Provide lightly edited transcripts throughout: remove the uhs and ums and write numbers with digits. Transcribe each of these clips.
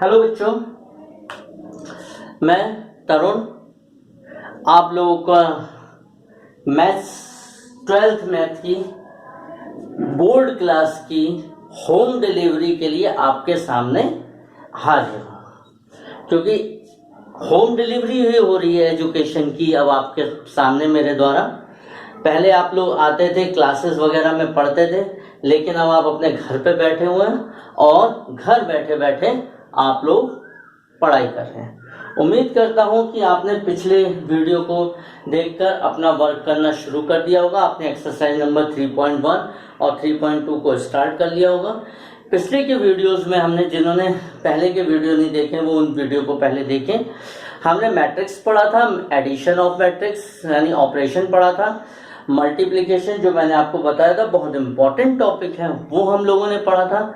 Hello बच्चों, मैं तरुण आप लोगों का मैथ्स 12th मैथ की बोर्ड क्लास की होम डिलीवरी के लिए आपके सामने हाजिर हूँ। क्योंकि होम डिलीवरी ही हो रही है एजुकेशन की अब आपके सामने मेरे द्वारा। पहले आप लोग आते थे, क्लासेस वगैरह में पढ़ते थे, लेकिन अब आप अपने घर पे बैठे हुए हैं और घर बैठे बैठे आप लोग पढ़ाई कर रहे हैं। उम्मीद करता हूं कि आपने पिछले वीडियो को देखकर अपना वर्क करना शुरू कर दिया होगा। आपने एक्सरसाइज नंबर 3.1 और 3.2 को स्टार्ट कर लिया होगा। पिछले के वीडियोस में हमने, जिन्होंने पहले के वीडियो नहीं देखे वो उन वीडियो को पहले देखें। हमने मैट्रिक्स पढ़ा था, एडिशन ऑफ मैट्रिक्स यानी ऑपरेशन पढ़ा था, मल्टीप्लिकेशन जो मैंने आपको बताया था बहुत इंपॉर्टेंट टॉपिक है वो हम लोगों ने पढ़ा था।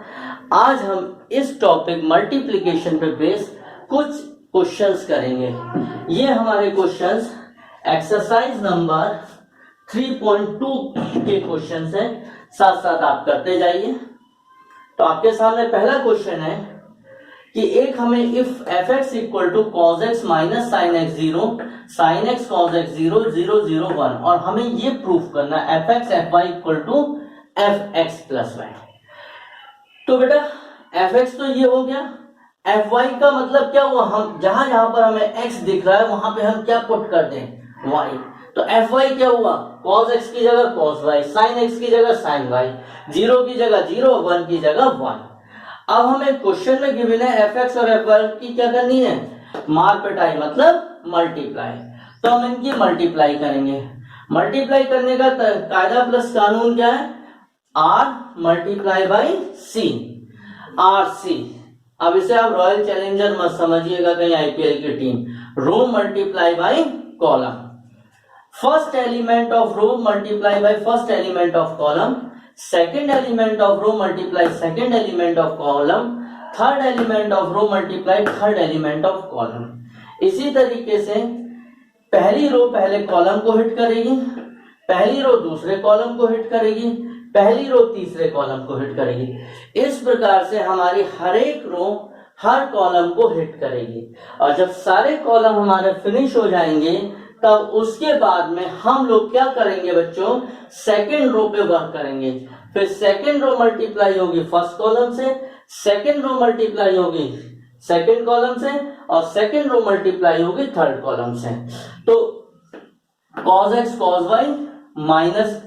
आज हम इस टॉपिक मल्टीप्लिकेशन पे बेस कुछ क्वेश्चंस करेंगे। ये हमारे क्वेश्चंस एक्सरसाइज नंबर 3.2 के क्वेश्चंस हैं, साथ साथ आप करते जाइए। तो आपके सामने पहला क्वेश्चन है कि एक हमें if fx equal to cos x minus sine x 0 sine x cos x 0 0 0 1 और हमें ये प्रूफ करना है fx fy equal to fx plus y। तो बेटा fx तो ये हो गया, fy का मतलब क्या हुआ, हम जहां जहां पर हमें x दिख रहा है वहां पे हम क्या पुट कर दें, y। तो fy क्या हुआ, cos x की जगह cos y, sin x की जगह sin y, 0 की जगह 0, 1 की जगह 1। अब हमें क्वेश्चन में गिवन है fx और fy की क्या करनी है, मार पिटाई मतलब मल्टीप्लाई। तो हम इनकी मल्टीप्लाई करेंगे। मल्टीप्लाई करने का कायदा प्लस कानून क्या है, r multiply by C, R C. अब इसे आप रॉयल चैलेंजर मत समझिएगा कहीं आईपीएल की team. Row multiply by column, first element of row multiply by first element of column, second element of row multiply second element of column, third element of row multiply third element of column. इसी तरीके से पहली रो पहले column को hit करेगी, पहली रो दूसरे column को हिट करेगी, पहली रो तीसरे कॉलम को हिट करेगी। इस प्रकार से हमारी हर एक रो हर कॉलम को हिट करेगी। और जब सारे कॉलम हमारे फिनिश हो जाएंगे तब उसके बाद में हम लोग क्या करेंगे बच्चों, सेकेंड रो पे वर्क करेंगे। फिर सेकेंड रो मल्टीप्लाई होगी फर्स्ट कॉलम से, सेकेंड रो मल्टीप्लाई होगी सेकेंड कॉलम से और सेकेंड रो मल्टीप्लाई होगी थर्ड कॉलम से। तो cos x cos y minus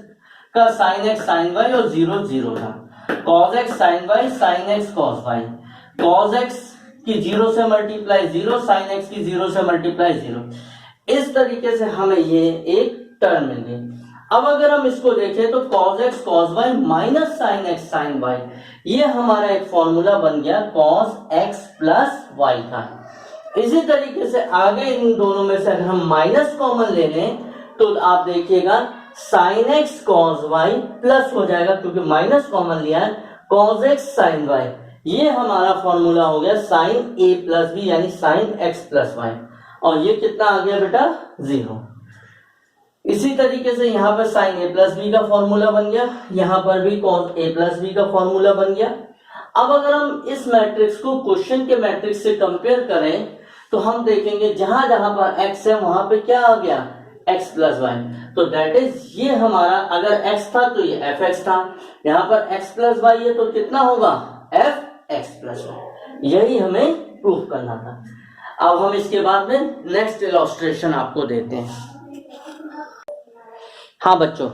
का sin x sin y और 0 0 था, cos x sin y sin x cos y, cos x की 0 से मल्टीप्लाई 0, sin x की 0 से मल्टीप्लाई 0। इस तरीके से हमें ये एक टर्म मिल गई। अब अगर हम इसको देखें तो cos x cos y minus sin x sin y, ये हमारा एक फॉर्मूला बन गया cos x प्लस y का। इसी तरीके से आगे इन दोनों में से अगर हम माइनस कॉमन ले लें तो आप देखिएगा sin x cos y plus हो जाएगा, क्योंकि माइनस कॉमन लिया है, cos x sin y। ये हमारा फॉर्मूला हो गया sin a प्लस b यानी sin x प्लस y। और ये कितना आ गया बेटा, 0। इसी तरीके से यहाँ पर sin a प्लस b का फॉर्मूला बन गया, यहाँ पर भी cos a प्लस b का फॉर्मूला बन गया। अब अगर हम इस मैट्रिक्स को क्वेश्चन के मैट्रिक्स से कंपेयर करें तो हम देखेंगे जहां जहां पर x है वहां पे क्या आ गया, x प्लस y। तो दैट इज ये हमारा, अगर x था तो ये fx था, यहाँ पर x प्लस y है तो कितना होगा, fx प्लस y। यही हमें प्रूफ करना था। अब हम इसके बाद में नेक्स्ट इलस्ट्रेशन आपको देते हैं। हाँ बच्चों,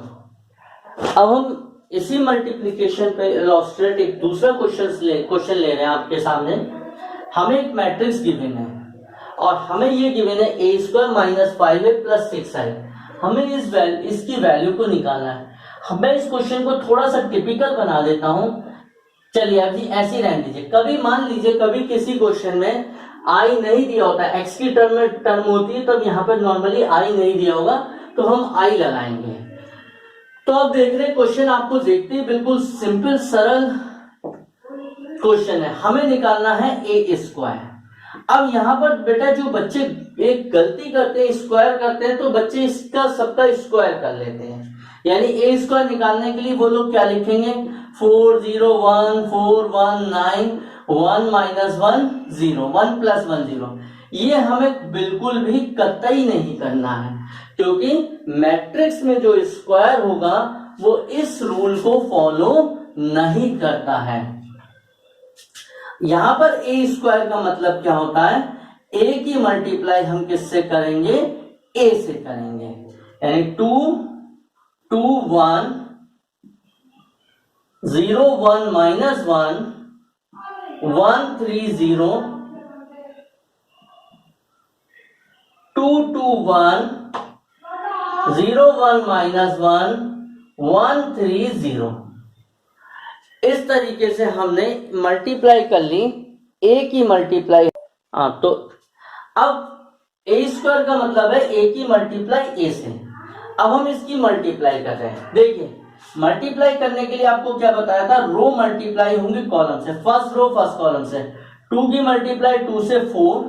अब हम इसी मल्टीप्लिकेशन पे इलस्ट्रेट एक दूसरा क्वेश्चन ले रहे हैं आपके सामने। हमें एक मैट्रिक्स गिवन है और हमें ये गिवन है a square minus 5a plus 6i। हमें इसकी वैल्यू को निकालना है। मैं इस क्वेश्चन को थोड़ा सा टिपिकल बना देता हूं। चलिए अभी ऐसे रहने दीजिए। कभी मान लीजिए कभी किसी क्वेश्चन में आई नहीं दिया होता, एक्स की टर्म होती है, तब यहाँ पर नॉर्मली आई नहीं दिया होगा तो हम आई लगाएंगे। तो अब देख रहे क्वेश्चन आपको देखते ही बिल्कुल सिंपल सरल क्वेश्चन है। हमें निकालना है ए स्क्वायर। अब यहाँ पर बेटा जो बच्चे एक गलती करते हैं, स्क्वायर करते हैं, तो बच्चे इसका सबका स्क्वायर कर लेते हैं। यानी ए स्क्वायर निकालने के लिए वो लोग क्या लिखेंगे, 4 0 1 4 1 9 1 माइनस 1 0, 1 प्लस 1 0। ये हमें बिल्कुल भी कतई नहीं करना है, क्योंकि मैट्रिक्स में जो स्क्वायर होगा वो इस रूल को फॉलो नहीं करता है। यहां पर ए स्क्वायर का मतलब क्या होता है, ए की मल्टीप्लाई हम किससे करेंगे, ए से करेंगे, यानी 2 2 1 0 1 माइनस 1 1 3 0 2 2 1 0 1 माइनस 1 1 3 0। इस तरीके से हमने मल्टीप्लाई कर ली, ए की मल्टीप्लाई। तो अब ए स्क्वायर का मतलब है ए की मल्टीप्लाई ए से। अब हम इसकी मल्टीप्लाई कर रहे हैं। देखिए, मल्टीप्लाई करने के लिए आपको क्या बताया था, रो मल्टीप्लाई होंगी कॉलम से, फर्स्ट रो फर्स्ट कॉलम से। 2 की मल्टीप्लाई 2 से 4,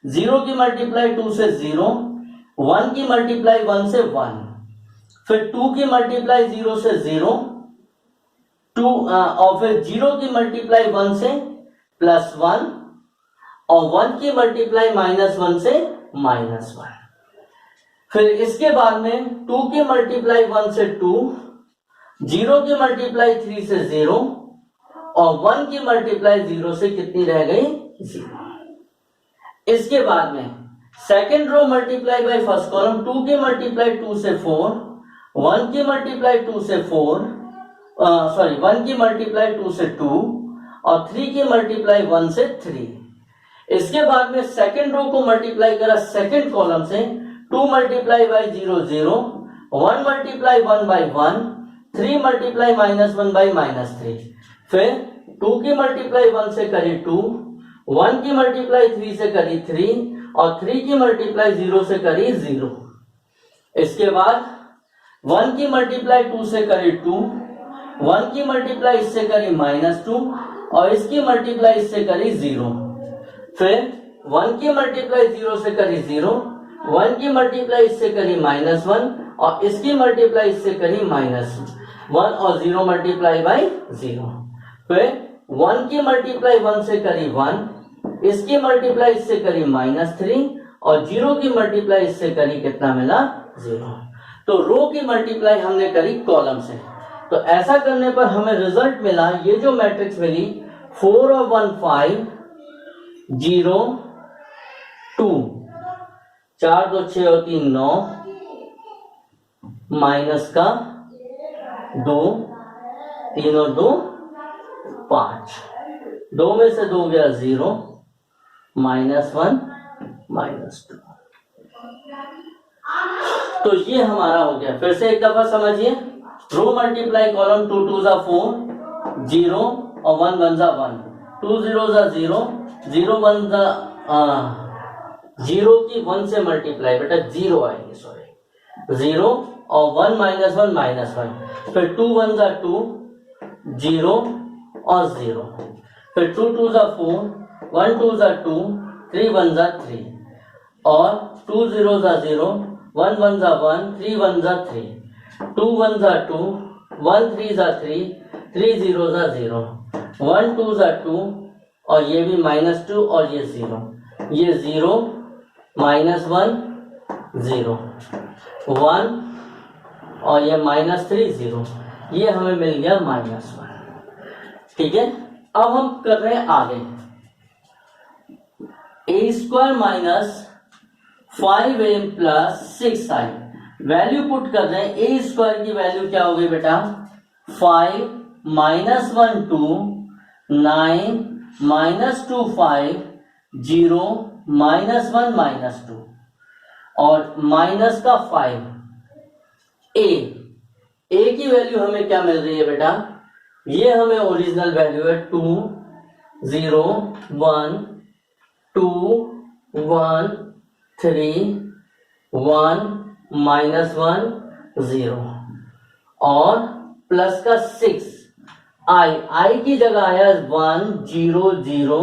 0 की मल्टीप्लाई 2 से 0, 1 की मल्टीप्लाई 1 से 1, फिर 2 की मल्टीप्लाई 0 से 0, 2 और फिर 0 की मल्टीप्लाई 1 से प्लस 1, और 1 की मल्टीप्लाई माइनस 1 से माइनस 1। फिर इसके बाद में 2 की मल्टीप्लाई 1 से 2, 0 की मल्टीप्लाई 3 से 0, और 1 की मल्टीप्लाई 0 से कितनी रह गई, 0। इसके बाद में second row multiply by first column, 2 की मल्टीप्लाई 2 से 4, 1 की मल्टीप्लाई 2 से 4, 1 की मल्टीप्लाई 2 से 2, और 3 की मल्टीप्लाई 1 से 3। इसके बाद में सेकेंड रो को मल्टीप्लाई करा सेकेंड कॉलम से, 2 multiply by 0 0, 1 multiply 1 by 1, 3 multiply minus 1 by minus 3। फिर 2 की मल्टीप्लाई 1 से करी 2, 1 की मल्टीप्लाई 3 से करी 3, और 3 की मल्टीप्लाई 0 से करी 0। इसके बाद 1 की मल्टीप्लाई 2 से करी 2, 1 की मल्टीप्लाई इससे करी माइनस 2, और इसकी मल्टीप्लाई इससे करी 0। फिर 1 की मल्टीप्लाई 0 से करी 0, 1 की मल्टीप्लाई इससे करी माइनस 1, और इसकी मल्टीप्लाई इससे करी माइनस 1, और 0 मल्टीप्लाई बाय 0। फिर 1 की मल्टीप्लाई 1 से करी 1, इसकी मल्टीप्लाई इससे करी माइनस 3, और 0 की मल्टीप्लाई इससे करी कितना मिला, 0। तो रो की मल्टीप्लाई हमने करी कॉलम से। तो ऐसा करने पर हमें रिजल्ट मिला, ये जो मैट्रिक्स मिली 4 और 1 5 0 2, 4 2 6 और 3 9, माइनस का 2, 3 और 2 5, 2 में से 2 गया 0, माइनस 1 माइनस 2। तो ये हमारा हो गया। फिर से एक दफा समझिए, रो मल्टीप्लाई कॉलम, 2 2 जा 4, 0 और 1 1 जा 1, 2 0 जा 0, 0 1 जा 0 की 1 से मल्टीप्लाई, बेटा 0 आएगी, सॉरी 0, और 1 माइनस 1 माइनस 1। फिर 2 1 जा 2, 0 और 0। फिर 2 2 जा 4, 1 2 जा 2, 3 1 जा 3, और 2 0 जा 0, 1 1 जा 1, 3 1 जा 3, 2 1 जा 2, 1 3 जा 3, 3 0 जा 0, 1 2 जा 2, और ये भी माइनस 2, और ये 0, ये 0 माइनस 1 0, 1, और ये माइनस 3 0, ये हमें मिल गया माइनस 1। ठीक है, अब हम कर रहे हैं आगे, A square minus 5a plus 6i, value put कर रहे हैं। ए स्क्वायर की वैल्यू क्या होगी बेटा, 5 माइनस 1 2, 9 माइनस 2 5, 0 माइनस 1 माइनस 2, और माइनस का 5। ए की वैल्यू हमें क्या मिल रही है बेटा, ये हमें ओरिजिनल वैल्यू है 2 0 1 2 1 3 1 माइनस 1 0, और प्लस का 6, आई की जगह आया 1 0 0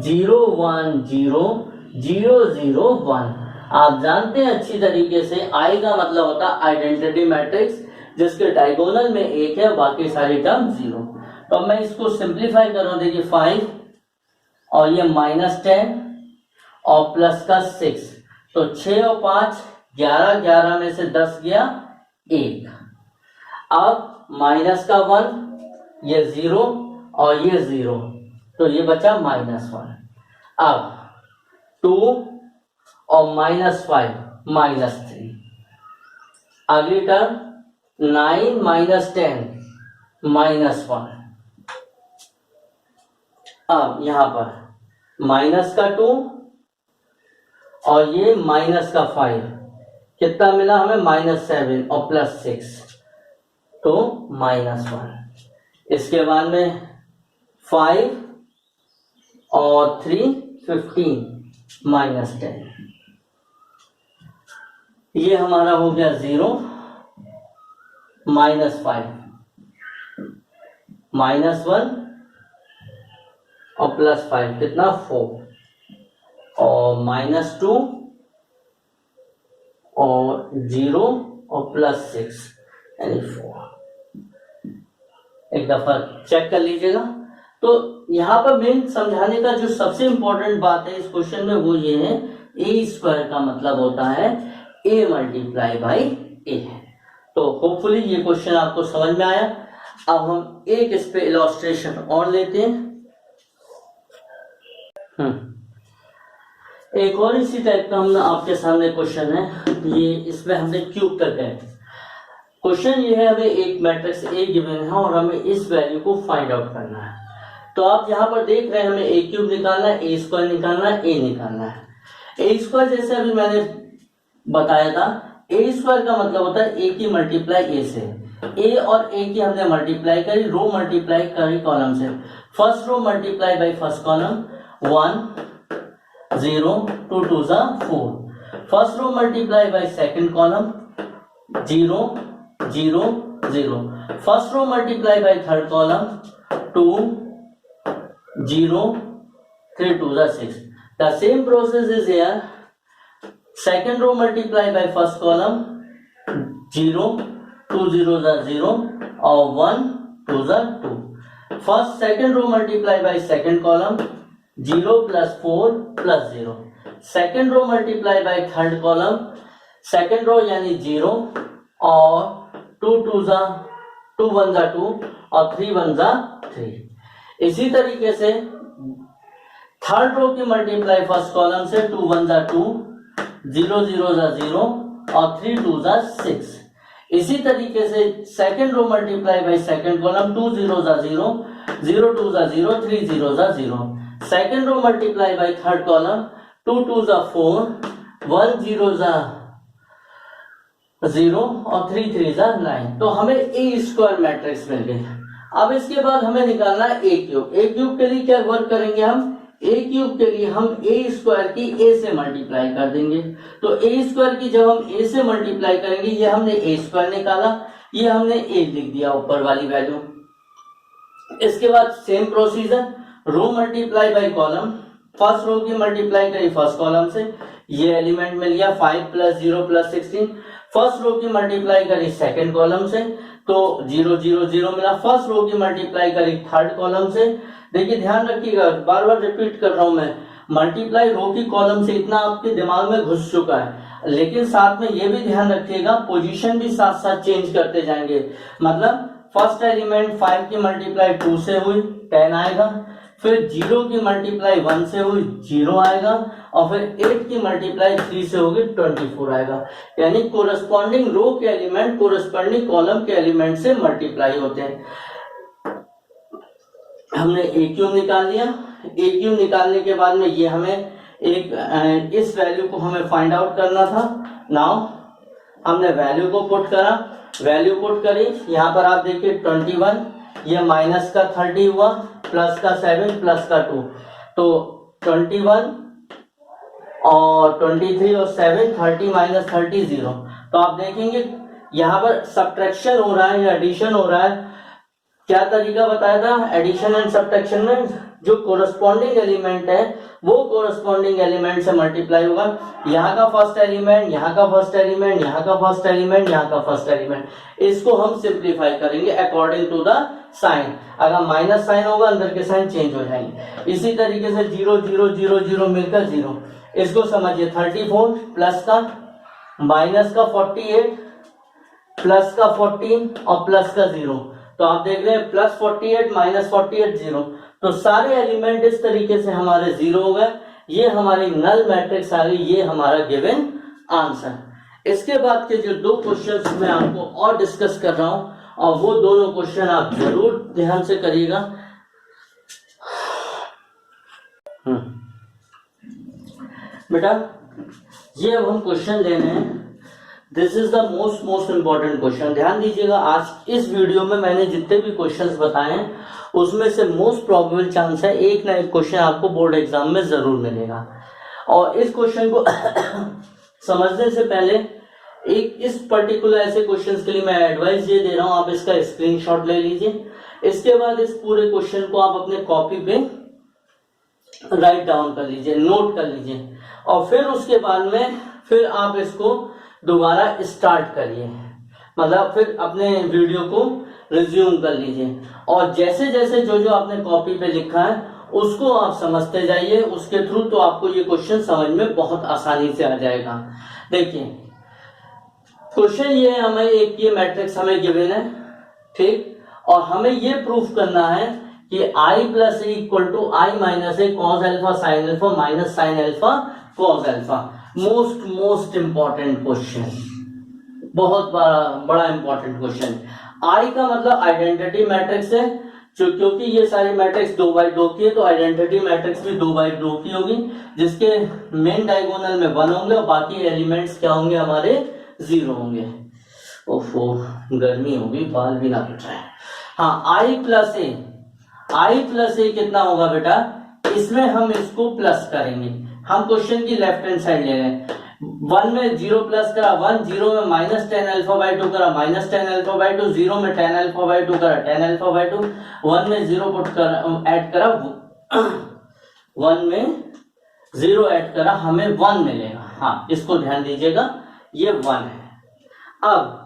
0 1 0 0 0 1। आप जानते हैं अच्छी तरीके से, आई का मतलब होता है आइडेंटिटी मैट्रिक्स, जिसके डायगोनल में 1 है, बाकी सारी टर्म 0। तो अब मैं इसको सिंप्लीफाई कर रहा हूं। देखिए 5 और ये -10 और प्लस का 6, तो 6 और 5 11, 11 में से 10 गया 1। अब माइनस का 1, ये 0 और ये 0, तो ये बचा -1। अब 2 और -5 -3। अगली टर्म 9 - 10 -1। अब यहां पर माइनस का 2 और ये माइनस का 5, कितना मिला हमें -7 और प्लस 6, तो -1। इसके बाद में 5 और 3 15 -10, ये हमारा हो गया 0 -5 -1 और प्लस 5 कितना 4 और -2 और 0 और प्लस 6 यानी 4। एक दफा चेक कर लीजिएगा। तो यहाँ पर मेन समझाने का जो सबसे इंपॉर्टेंट बात है इस क्वेश्चन में वो ये है, ए स्क्वायर का मतलब होता है ए मल्टीप्लाई बाई ए। तो होपफुली ये क्वेश्चन आपको समझ में आया। अब हम एक इस पे इलस्ट्रेशन और लेते हैं। एक और इसी टाइप का हम आपके सामने क्वेश्चन है, ये इसमें हमने क्यूब तक है। क्वेश्चन ये है, हमें एक मैट्रिक्स ए गिवन है और हमें इस वैल्यू को फाइंड आउट करना है। तो आप यहाँ पर देख रहे हैं हमें ए क्यूब निकालना है, ए स्क्वायर निकालना है, ए निकालना है। ए स्क्वायर जैसे अभी मैंने बताया था, ए स्क्वायर का मतलब होता है ए की मल्टीप्लाई ए से। ए और ए की हमने मल्टीप्लाई करी, रो मल्टीप्लाई करी कॉलम से। First row multiply by first column 1 0 2 2 4। First row multiply by second column 0 0 0। First row multiply by third column 2 0 3 2 6। The same process is here. Second row multiply by first column 0 2 0 0 और 1 2 2। First second row multiply by second column 0 plus 4 plus 0। Second row multiply by third column, second row यानी 0 और 2 2 2 1 2 और 3 1 3। इसी तरीके से third row की multiply first column से 2 1 2 0 0 0 और 3 2 6। इसी तरीके से second row multiply by second column 2 0 0 0 2 0 3 0 0। Second row multiply by third column 2 2 4 1 0 0 और 3 3 9। तो हमें ए स्क्वायर मैट्रिक्स मिल गई। अब इसके बाद हमें निकालना है ए क्यूब। ए क्यूब के लिए क्या वर्क करेंगे हम, ए क्यूब के लिए हम ए स्क्वायर की ए से मल्टीप्लाई कर देंगे। तो ए स्क्वायर की जब हम ए से मल्टीप्लाई करेंगे, ये हमने ए स्क्वायर निकाला, ये हमने ए लिख दिया ऊपर वाली वैल्यू। इसके बाद same procedure, row multiply by column, first row की मल्टीप्लाई करी फर्स्ट कॉलम से, ये एलिमेंट मिल गया 5 + 0 + 16। फर्स्ट रो की मल्टीप्लाई करी सेकंड कॉलम से, तो 0 0 0 मिला। फर्स्ट रो की मल्टीप्लाई करी थर्ड कॉलम से। देखिए ध्यान रखिएगा, बार बार रिपीट कर रहा हूं मैं, मल्टीप्लाई रो की कॉलम से इतना आपके दिमाग में घुस चुका है, लेकिन साथ में ये भी ध्यान रखिएगा पोजीशन भी साथ साथ चेंज करते जाएंगे। मतलब फर्स्ट एलिमेंट 5 की मल्टीप्लाई 2 से हुई 10 आएगा, फिर 0 की मल्टीप्लाई 1 से हुई 0 आएगा, और फिर 8 की मल्टीप्लाई 3 से होगी 24 आएगा। यानी कोरस्पॉन्डिंग रो के एलिमेंट कोरस्पॉन्डिंग कॉलम के एलिमेंट से मल्टीप्लाई होते हैं। हमने ए क्यूब निकाल लिया। ए क्यूब निकालने के बाद में ये हमें एक इस वैल्यू को हमें फाइंड आउट करना था। नाउ हमने वैल्यू को पुट करा, वैल्यू पुट करी। यहाँ पर आप देखिए 21, ये माइनस का 30 हुआ, प्लस का 7 प्लस का 2, तो 21 और 23 और 7 30 - 30 0। तो आप देखेंगे यहाँ पर सब्ट्रैक्शन हो रहा है या एडिशन हो रहा है। क्या तरीका बताया था एडिशन एंड सब्ट्रैक्शन में, जो कोरस्पॉन्डिंग एलिमेंट है वो कोरस्पॉन्डिंग एलिमेंट से मल्टीप्लाई होगा। यहाँ का फर्स्ट एलिमेंट, यहाँ का फर्स्ट एलिमेंट, यहाँ का फर्स्ट एलिमेंट, यहाँ का फर्स्ट एलिमेंट, इसको हम सिंप्लीफाई करेंगे अकॉर्डिंग टू द साइन। अगर माइनस साइन होगा अंदर के साइन चेंज हो जाएंगे। इसी तरीके से 0 0 0 0 मिलकर 0, इसको समझिए 34 प्लस का माइनस का 48 प्लस का 14 और प्लस का 0। तो आप देख रहे हैं प्लस 48 माइनस 48 0, तो सारे एलिमेंट इस तरीके से हमारे 0 हो गए। ये हमारी नल मैट्रिक्स आ गई, ये हमारा गिवन आंसर। इसके बाद के जो दो क्वेश्चंस मैं आपको और डिस्कस कर रहा हूं, और वो दोनों क्वेश्चन आप जरूर ध्यान से करिएगा। बेटा ये अब हम क्वेश्चन लेने हैं, this is the most important question. ध्यान दीजिएगा, आज इस वीडियो में मैंने जितने भी क्वेश्चंस बताए हैं उसमें से मोस्ट प्रोबेबल चांस है एक ना एक क्वेश्चन आपको बोर्ड एग्जाम में जरूर मिलेगा। और इस क्वेश्चन को समझने से पहले एक इस पर्टिकुलर ऐसे क्वेश्चंस के लिए मैं एडवाइस ये दे रहा हूं, आप इसका स्क्रीनशॉट ले लीजिए। इसके बाद इस पूरे क्वेश्चन को आप अपने कॉपी पे राइट डाउन कर लीजिए, नोट कर लीजिए, और फिर उसके बाद में फिर आप इसको दोबारा स्टार्ट करिए, मतलब फिर अपने वीडियो को रिज्यूम कर लीजिए, और जैसे जैसे जो जो आपने कॉपी पे लिखा है उसको आप समझते जाइए, उसके थ्रू तो आपको ये क्वेश्चन समझ में बहुत आसानी से आ जाएगा। देखिए क्वेश्चन ये है, हमें एक ये मैट्रिक्स हमें गिवन है, ठीक, और हमें ये प्रूफ करना है कि i plus A equal to I minus A cos alpha sine alpha minus sine alpha cos alpha. Most important question, बहुत बड़ा इंपॉर्टेंट क्वेश्चन। आई का मतलब आइडेंटिटी मैट्रिक्स है, क्योंकि ये सारी मैट्रिक्स 2x2 की है, तो आइडेंटिटी मैट्रिक्स भी 2x2 की होगी, जिसके मेन डायगोनल में 1 होंगे और बाकी एलिमेंट्स क्या होंगे हमारे 0 होंगे। ओफो गर्मी होगी, बाल भी ना पिट रहे हैं। हाँ i प्लस ए कितना होगा बेटा, इसमें हम इसको प्लस करेंगे। हम क्वेश्चन की लेफ्ट हैंड साइड ले रहे हैं, 1 में 0 प्लस करा 1, 0 में माइनस 10 अल्फा बाई 2 करा माइनस 10 अल्फा बाई 2, 0 में 10 अल्फा बाई 2 करा 10 अल्फा बाई 2, 1 में 0 पुट कर ऐड करा 1 में 0 ऐड करा, हमें 1 मिलेगा। हाँ इसको ध्यान दीजिएगा, ये 1 है। अब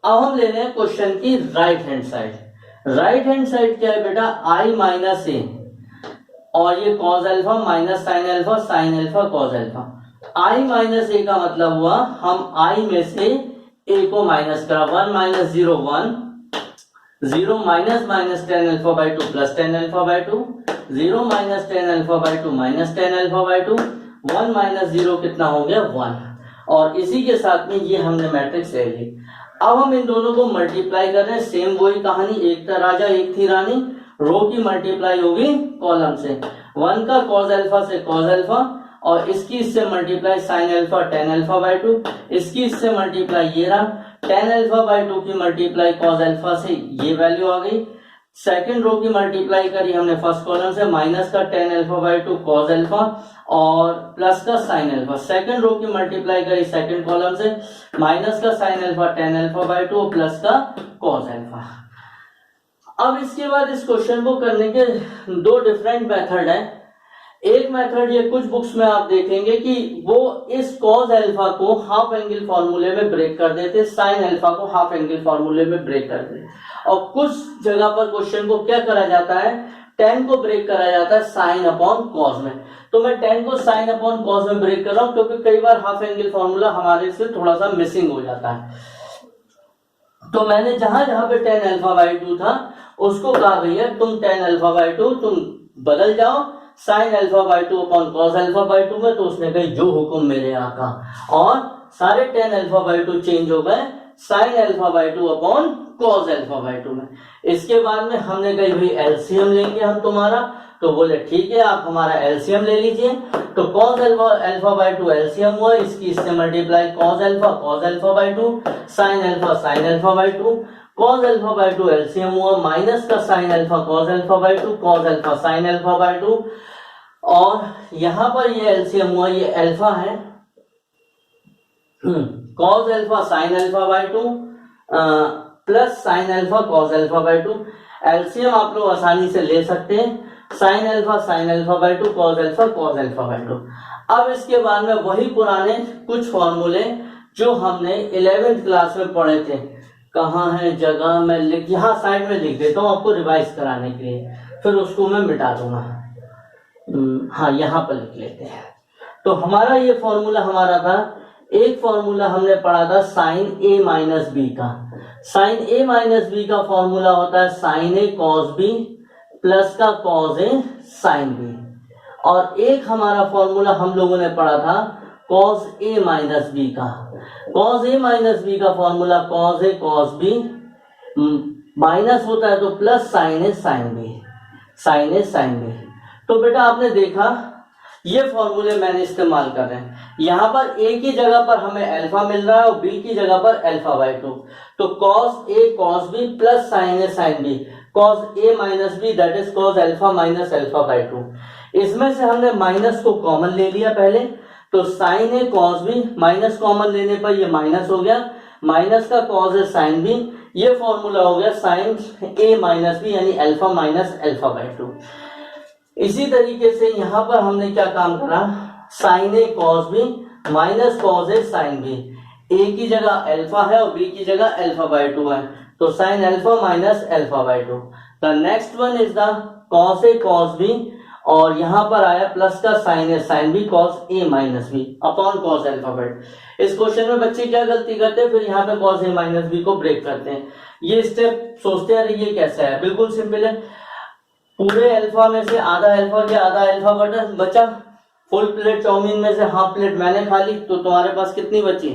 हम ले रहे हैं क्वेश्चन की right hand side. Right hand side क्या है बेटा, i माइनस ए, और ये cos alpha minus sine alpha cos alpha. i minus A का मतलब हुआ हम i में से a को माइनस करा, 1 minus 0 1, 0 minus minus 10 alpha by 2 plus 10 alpha by 2, 0 minus 10 alpha by 2 minus 10 alpha by 2, 1 minus 0 कितना हो गया 1, और इसी के साथ में ये हमने मैट्रिक्स ले ली। अब हम इन दोनों को मल्टीप्लाई कर रहे हैं, सेम वही कहानी, एक था राजा एक थी रानी, रो की मल्टीप्लाई होगी कॉलम से, 1 का कॉस अल्फा से कॉस अल्फा, और इसकी इससे multiply sine alpha 10 alpha by 2, इसकी इससे मल्टीप्लाई ये रहा 10 अल्फा बाई 2 की मल्टीप्लाई कॉस अल्फा से ये वैल्यू आ गई। सेकंड रो की मल्टीप्लाई करी हमने फर्स्ट कॉलम से, माइनस का 10 अल्फा बाई 2 कॉस अल्फा और प्लस का साइन अल्फा। सेकंड रो की मल्टीप्लाई करी सेकंड कॉलम से, माइनस का sine alpha 10 alpha by 2 plus का कॉस अल्फा। अब इसके बाद इस क्वेश्चन को करने के दो डिफरेंट मेथड है। एक मेथड ये कुछ बुक्स में आप देखेंगे कि वो इस कॉस अल्फा को हाफ एंगल फॉर्मूले में ब्रेक कर देते, साइन अल्फा को हाफ एंगल फॉर्मूले में ब्रेक कर देते, और कुछ जगह पर क्वेश्चन को क्या करा जाता है, tan को ब्रेक करा जाता है साइन अपॉन कॉस में। तो मैं tan को साइन अपॉन कॉस में ब्रेक कर रहा हूं, क्योंकि कई बार हाफ एंगल फॉर्मूला हमारे से थोड़ा सा मिसिंग हो जाता है। तो मैंने जहां जहां पे tan अल्फा बाई 2 था उसको कहा भैया तुम tan अल्फा बाई 2 तुम बदल जाओ sign alpha by 2 upon cos alpha by 2 में, तो उसने कही जो हुक्म मेरे आका, और सारे tan अल्फा बाई 2 चेंज हो गए sine alpha by 2 upon cos alpha by 2 में। इसके बाद में हमने कही भाई एलसीएम लेंगे हम तुम्हारा, तो बोले ठीक है आप हमारा एलसीएम ले लीजिए। तो कॉस अल्फा बाई 2 एलसीएम हुआ, इसकी इससे multiply cos alpha by 2 sign alpha by 2, cos alpha by 2 LCM हुआ, माइनस का sign alpha cos alpha by 2 cos alpha sign alpha by 2, और यहां पर ये एलसीएम हुआ, ये अल्फा है, cos alpha sign alpha by 2 plus sign alpha cos alpha by 2। LCM आप लोग आसानी से ले सकते हैं, sine alpha by two, cos alpha by to. अब इसके बाद में वही पुराने कुछ फॉर्मूले जो हमने 11th क्लास में पढ़े थे, कहाँ है जगह, मैं यहाँ साइड में लिख देता हूँ आपको रिवाइज कराने के लिए, फिर उसको मैं मिटा दूंगा। हाँ, यहाँ पर लिख लेते हैं। तो हमारा ये फॉर्मूला हमारा था, एक फॉर्मूला हमने पढ़ा था साइन ए माइनस बी का। साइन ए माइनस बी का फॉर्मूला होता है साइन ए कॉस बी प्लस का कॉस ए साइन बी। और एक हमारा फॉर्मूला हम लोगों ने पढ़ा था कॉस ए माइनस बी का। कॉस ए माइनस बी का formula cos A cos B minus होता है तो plus sine A sine B, sign A sine B. तो बेटा आपने देखा ये फॉर्मूले मैंने इस्तेमाल कर रहे हैं। यहाँ पर ए की जगह पर हमें अल्फा मिल रहा है और बी की जगह पर अल्फा बाई टू, तो cos A cos B plus sine A sine B, cos A minus B that is cos alpha minus alpha by two. इसमें से हमने माइनस को कॉमन ले लिया पहले, तो साइन ए कॉस बी माइनस कॉमन लेने पर ये माइनस हो गया, माइनस का कॉस ए साइन बी, ये फॉर्मूला हो गया साइन ए माइनस बी यानी alpha minus alpha by to. इसी तरीके से यहाँ पर हमने क्या काम करा, sign A cos B minus cos A sine B, ए की जगह अल्फा है और बी की जगह अल्फा बाई टू है, तो sine alpha minus alpha by two. The next one is the cos A cos B और यहाँ पर आया प्लस का sine A sine B cos A minus B upon cos alpha by two. इस question में बच्चे क्या गलती करते हैं, फिर यहाँ पे कॉस ए माइनस बी को ब्रेक करते हैं। ये स्टेप सोचते हैं ये कैसा है, बिल्कुल सिंपल है। पूरे अल्फा में से आधा अल्फा के आधा अल्फा बचा, फुल प्लेट चाउमीन में से हाफ प्लेट मैंने खा ली, तो तुम्हारे पास कितनी बची,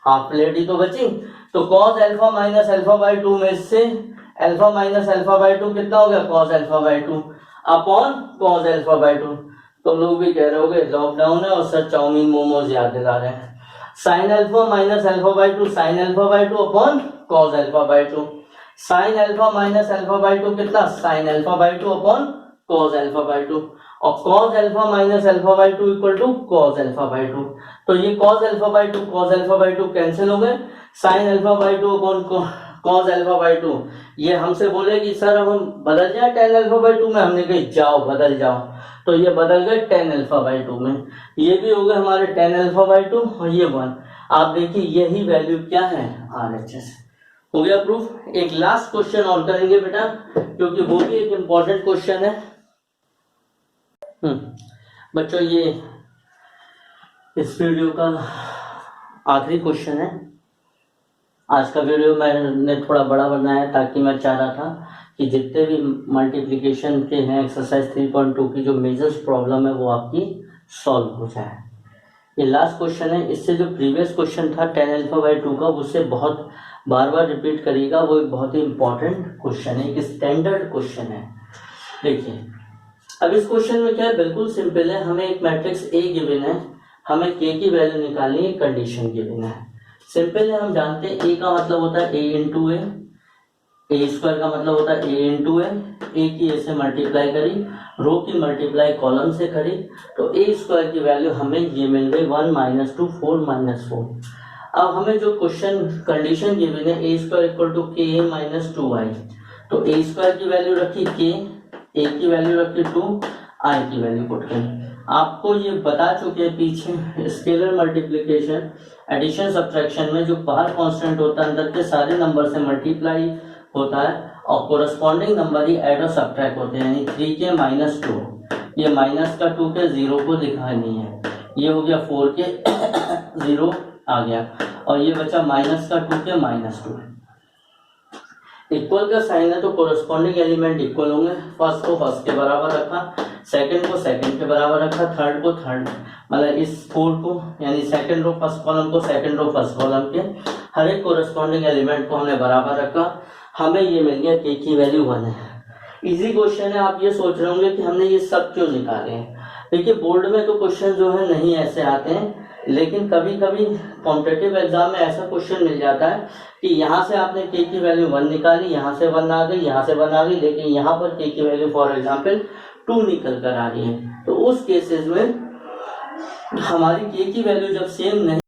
हाफ प्लेट ही तो बची। तो cos alpha minus alpha by to में से alpha minus alpha by two कितना हो गया, cos alpha by two upon cos alpha by two. तो लोग भी कह रहे होंगे लॉकडाउन है और सर चाउमीन मोमोज याद दिला रहे हैं। Sine alpha minus alpha by two sine alpha by two upon cos alpha by two. Sine alpha minus alpha by two कितना, sine alpha by two upon cos alpha by two, और cos alpha minus alpha by two equal to cos alpha by two. तो ये cos alpha by two cos alpha by two cancel हो गए, sine alpha by two upon cos alpha by to. ये हमसे बोले कि sir अब हम बदल जाए टेन अल्फा बाई टू में, हमने कही जाओ बदल जाओ, तो ये बदल गए टेन अल्फा बाई टू में। ये भी हो गए हमारे टेन अल्फा बाई टू और ये 1। आप देखिए यही वैल्यू क्या है, RHS हो गया प्रूफ। एक लास्ट क्वेश्चन और करेंगे बेटा, क्योंकि वो भी एक इंपॉर्टेंट क्वेश्चन है। बच्चों ये इस वीडियो का आखिरी क्वेश्चन है। आज का वीडियो मैंने थोड़ा बड़ा बनाया ताकि मैं चाह रहा था कि जितने भी मल्टीप्लिकेशन के हैं एक्सरसाइज 3.2 की जो मेजर्स प्रॉब्लम है वो आपकी सॉल्व हो जाए। ये लास्ट क्वेश्चन है। इससे जो प्रीवियस क्वेश्चन था 10 अल्फा बाई 2 का, उससे बहुत बार बार रिपीट करिएगा, वो एक बहुत ही इंपॉर्टेंट क्वेश्चन है, एक स्टैंडर्ड क्वेश्चन है। देखिए अब इस क्वेश्चन में क्या है, बिल्कुल सिंपल है। हमें एक मैट्रिक्स ए गिवन है, हमें के की वैल्यू निकालनी है, कंडीशन गिवन है। सिंपल है, हम जानते हैं ए का मतलब होता है ए इंटू ए, ए स्क्वायर का मतलब होता है ए इंटू ए। ए की ए से मल्टीप्लाई करी, रो की मल्टीप्लाई कॉलम से करी, तो ए स्क्वायर की वैल्यू हमें ये मिल गई 1 - 2 4 - 4। अब हमें जो क्वेश्चन कंडीशन गिवन है ए स्क्वायर इक्वल टू के ए माइनस 2i, तो ए स्क्वायर की वैल्यू रखी के, ए की वैल्यू रखी 2, आई की वैल्यू पुट करें। आपको ये बता चुके हैं पीछे स्केलर मल्टीप्लिकेशन एडिशन सब्ट्रैक्शन में जो बाहर कांस्टेंट होता है अंदर के सारे नंबर से मल्टीप्लाई होता है और कोरस्पॉन्डिंग नंबर ही ऐड और सब्ट्रैक्ट होते हैं, यानी 3k - 2, ये माइनस का 2 के 0 को लिखा नहीं है, ये हो गया 4 के 0 आ गया, और ये बचा माइनस का 2 के -2। इक्वल का साइन है तो कोरस्पॉन्डिंग एलिमेंट इक्वल होंगे। फर्स्ट को फर्स्ट के बराबर रखा, सेकंड को सेकंड के बराबर रखा, थर्ड को थर्ड, मतलब इस 4 को यानी सेकंड रो फर्स्ट कॉलम को सेकंड रो फर्स्ट कॉलम के हर एक कोरस्पॉन्डिंग एलिमेंट को हमने बराबर रखा। हमें ये मिल गया के की वैल्यू 1 है। इजी क्वेश्चन है। आप ये सोच रहे होंगे कि हमने ये सब क्यों निकाले हैं। देखिए बोर्ड में तो क्वेश्चन जो है नहीं ऐसे आते हैं, लेकिन कभी कभी कॉम्पिटिटिव एग्जाम में ऐसा क्वेश्चन मिल जाता है कि यहाँ से आपने के की वैल्यू 1 निकाली, यहाँ से 1 आ गई, यहाँ से 1 आ गई, लेकिन यहाँ पर के की वैल्यू फॉर एग्जाम्पल 2 निकल कर आ रही है। तो उस केसेस में हमारी के की वैल्यू जब सेम नहीं